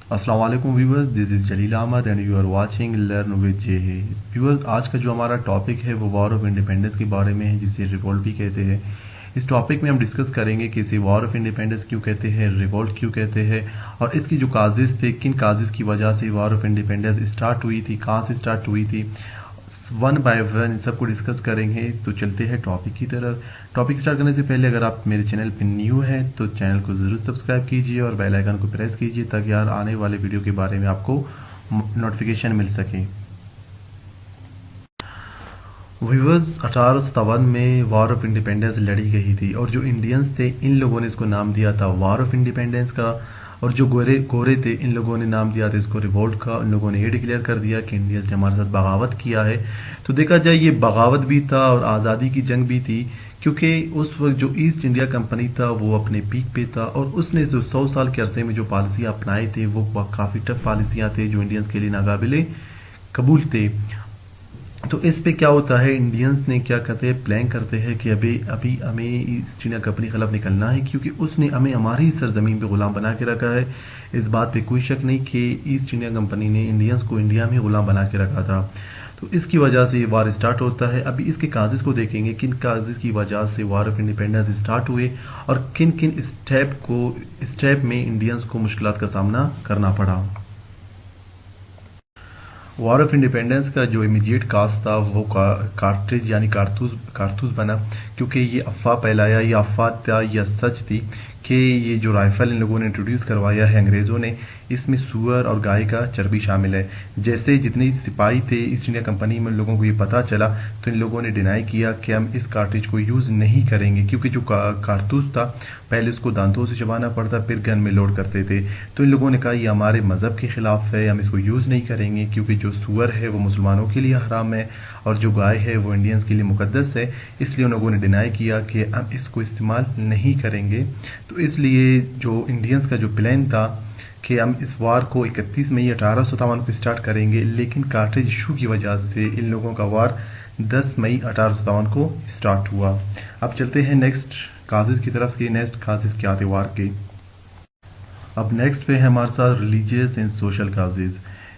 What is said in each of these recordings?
السلام علیکم viewers, this is Jalil Ahmed and you are watching learn with J ہے۔ Viewers, آج کا جو ہمارا ٹاپک ہے وہ وار آف انڈیپینڈنس کے بارے میں ہے، جسے ریوولٹ بھی کہتے ہیں۔ اس ٹاپک میں ہم ڈسکس کریں گے کہ اسے وار آف انڈیپینڈنس کیوں کہتے ہیں، ریوولٹ کیوں کہتے ہیں، اور اس کی جو کازز تھے، کن کازز کی وجہ سے وار آف انڈیپینڈنس اسٹارٹ ہوئی تھی، کہاں سے اسٹارٹ ہوئی تھی، ون بائی ون ان سب کو ڈسکس کریں گے۔ تو چلتے ہیں ٹاپک کی طرف۔ ٹاپک اسٹارٹ کرنے سے پہلے اگر آپ میرے چینل پہ نیو ہیں تو چینل کو ضرور سبسکرائب کیجیے اور بیل آئیکن کو پریس کیجیے تاکہ یار آنے والے ویڈیو کے بارے میں آپ کو نوٹیفیکیشن مل سکے۔ ویورز، 1857 میں وار آف انڈیپینڈنس لڑی گئی تھی، اور جو انڈینز تھے ان لوگوں نے اس کو نام دیا تھا وار آف انڈیپینڈنس کا، اور جو گورے تھے ان لوگوں نے نام دیا تھا اس کو ریوولٹ کا۔ ان لوگوں نے یہ ڈکلیئر کر دیا کہ انڈینز نے ہمارے ساتھ بغاوت کیا ہے۔ تو دیکھا جائے یہ بغاوت بھی تھا اور آزادی کی جنگ بھی تھی، کیونکہ اس وقت جو ایسٹ انڈیا کمپنی تھا وہ اپنے پیک پہ تھا، اور اس نے جو 100 سال کے عرصے میں جو پالیسیاں اپنائے تھے وہ کافی ٹف پالیسیاں تھے جو انڈینز کے لیے ناقابل قبول تھے۔ تو اس پہ کیا ہوتا ہے، انڈینز نے کیا کرتے ہیں، پلان کرتے ہیں کہ ابھی ہمیں ایسٹ انڈیا کمپنی کے خلاف نکلنا ہے، کیونکہ اس نے ہمیں ہماری سرزمین پہ غلام بنا کے رکھا ہے۔ اس بات پہ کوئی شک نہیں کہ ایسٹ انڈیا کمپنی نے انڈینز کو انڈیا میں غلام بنا کے رکھا تھا۔ تو اس کی وجہ سے یہ وار اسٹارٹ ہوتا ہے۔ ابھی اس کے کازز کو دیکھیں گے، کن کازز کی وجہ سے وار آف انڈیپینڈنس اسٹارٹ ہوئے، اور کن کن اسٹیپ میں انڈینز کو مشکلات کا سامنا کرنا پڑا۔ وار آف انڈیپینڈنس کا جو امیڈیٹ کاز تھا وہ کارٹریج یعنی کارتوس بنا، کیونکہ یہ افواہ پھیلایا، یہ افواہ تھا یا سچ تھی کہ یہ جو رائفل ان لوگوں نے انٹروڈیوس کروایا ہے انگریزوں نے، اس میں سور اور گائے کا چربی شامل ہے۔ جیسے جتنے سپاہی تھے ایسٹ انڈیا کمپنی میں، ان لوگوں کو یہ پتہ چلا تو ان لوگوں نے ڈینائی کیا کہ ہم اس کارٹریج کو یوز نہیں کریں گے، کیونکہ جو کارتوس تھا پہلے اس کو دانتوں سے چبانا پڑتا، پھر گن میں لوڈ کرتے تھے۔ تو ان لوگوں نے کہا یہ ہمارے مذہب کے خلاف ہے، ہم اس کو یوز نہیں کریں گے، کیونکہ جو سور ہے وہ مسلمانوں کے لیے حرام ہے اور جو گائے ہے وہ انڈینز کے لیے مقدس ہے۔ اس لیے ان لوگوں نے ڈینائی کیا کہ ہم اس کو استعمال نہیں کریں گے۔ تو اس لیے جو انڈینز کا جو پلان تھا کہ ہم اس وار کو 31 مئی 1857 کو اسٹارٹ کریں گے، لیکن کارٹریج ایشو کی وجہ سے ان لوگوں کا وار 10 مئی 1857 کو اسٹارٹ ہوا۔ اب چلتے ہیں نیکسٹ کازز کی طرف سے۔ نیکسٹ کازز کیا تھے وار کے؟ اب نیکسٹ پہ ہے ہمارے ساتھ ریلیجیس اینڈ سوشل کازز۔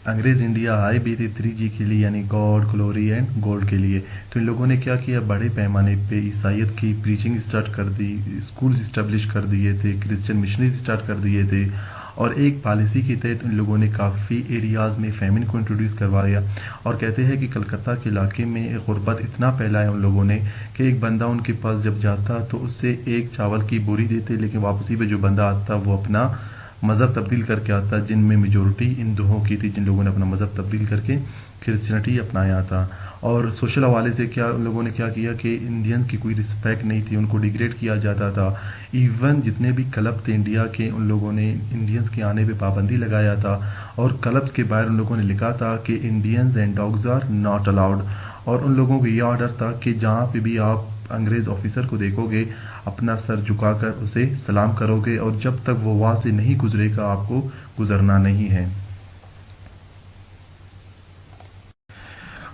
انگریز انڈیا آئے بھی تھے 3G کے لیے، یعنی گاڈ، گلوری اینڈ گولڈ کے لیے۔ تو ان لوگوں نے کیا کیا، بڑے پیمانے پہ عیسائیت کی پریچنگ اسٹارٹ کر دی، اسکولز اسٹیبلش کر دیے تھے، کرسچن مشنریز اسٹارٹ کر دیے تھے، اور ایک پالیسی کے تحت ان لوگوں نے کافی ایریاز میں فیمن کو انٹروڈیوس کروایا۔ اور کہتے ہیں کہ کلکتہ کے علاقے میں غربت اتنا پھیلایا ان لوگوں نے کہ ایک بندہ ان کے پاس جب جاتا تو اس سے ایک چاول کی بوری دیتے، لیکن واپسی پہ جو بندہ آتا وہ اپنا مذہب تبدیل کر کے آتا، جن میں میجورٹی ہندوؤں کی تھی، جن لوگوں نے اپنا مذہب تبدیل کر کے کرسچینٹی اپنایا تھا۔ اور سوشل حوالے سے کیا ان لوگوں نے کیا کیا کہ انڈینز کی کوئی رسپیکٹ نہیں تھی، ان کو ڈیگریڈ کیا جاتا تھا۔ ایون جتنے بھی کلب تھے انڈیا کے، ان لوگوں نے انڈینز کے آنے پہ پابندی لگایا تھا، اور کلبس کے باہر ان لوگوں نے لکھا تھا کہ Indians and dogs are not allowed. اور ان لوگوں کو یہ آرڈر تھا کہ جہاں پہ بھی آپ انگریز آفیسر کو دیکھو گے اپنا سر جھکا کر اسے سلام کرو گے، اور جب تک وہ وہاں سے نہیں گزرے گا آپ کو گزرنا نہیں ہے۔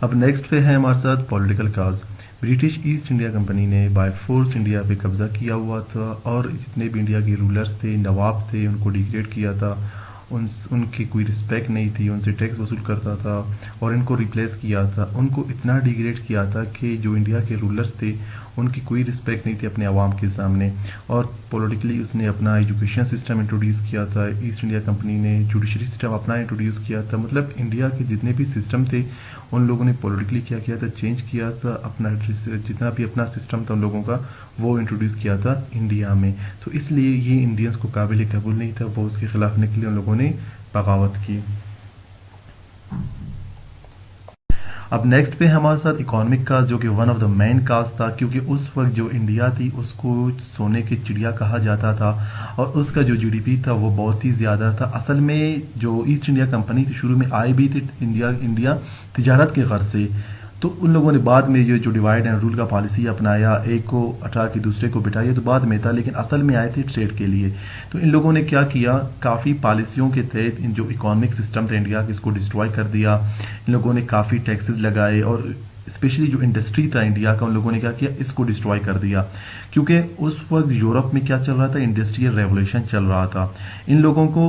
اب نیکسٹ پہ ہے ہمارے ساتھ political cause. British East India company نے بائی فورس انڈیا پہ قبضہ کیا ہوا تھا، اور جتنے بھی انڈیا کے رولرز تھے، نواب تھے، ان کو ڈیگریڈ کیا تھا، ان کی کوئی رسپیکٹ نہیں تھی، ان سے ٹیکس وصول کرتا تھا اور ان کو ریپلیس کیا تھا۔ ان کو اتنا ڈیگریڈ کیا تھا کہ جو انڈیا کے رولرز تھے ان کی کوئی رسپیکٹ نہیں تھی اپنے عوام کے سامنے۔ اور پولیٹیکلی اس نے اپنا ایجوکیشن سسٹم انٹروڈیوس کیا تھا، ایسٹ انڈیا کمپنی نے جوڈیشری سسٹم اپنا انٹروڈیوس کیا تھا۔ مطلب انڈیا کے جتنے بھی سسٹم تھے ان لوگوں نے پولیٹیکلی کیا کیا تھا، چینج کیا تھا، اپنا جتنا بھی اپنا سسٹم تھا ان لوگوں کا وہ انٹروڈیوس کیا تھا انڈیا میں۔ تو اس لیے یہ انڈینز کو قابل قبول نہیں تھا، وہ اس کے خلاف نکلے، ان لوگوں نے بغاوت کی۔ اب نیکسٹ پہ ہمارے ساتھ اکانومک کاز، جو کہ one of the main cause تھا، کیونکہ اس وقت جو انڈیا تھی اس کو سونے کی چڑیا کہا جاتا تھا، اور اس کا جو GDP تھا وہ بہت ہی زیادہ تھا۔ اصل میں جو ایسٹ انڈیا کمپنی تھی شروع میں آئی بھی تھی انڈیا تجارت کے غرض سے، تو ان لوگوں نے بعد میں جو ڈیوائڈ اینڈ رول کا پالیسی اپنایا، ایک کو ہٹا کے دوسرے کو بٹھایا، تو بعد میں تھا، لیکن اصل میں آئے تھے ٹریڈ کے لیے۔ تو ان لوگوں نے کیا کیا، کافی پالیسیوں کے تحت ان جو اکانومک سسٹم تھا انڈیا کے اس کو ڈسٹروائے کر دیا۔ ان لوگوں نے کافی ٹیکسز لگائے، اور اسپیشلی جو انڈسٹری تھا انڈیا کا ان لوگوں نے کیا کیا، اس کو ڈسٹروائے کر دیا، کیونکہ اس وقت یورپ میں کیا چل رہا تھا، انڈسٹریل ریولوشن چل رہا تھا۔ ان لوگوں کو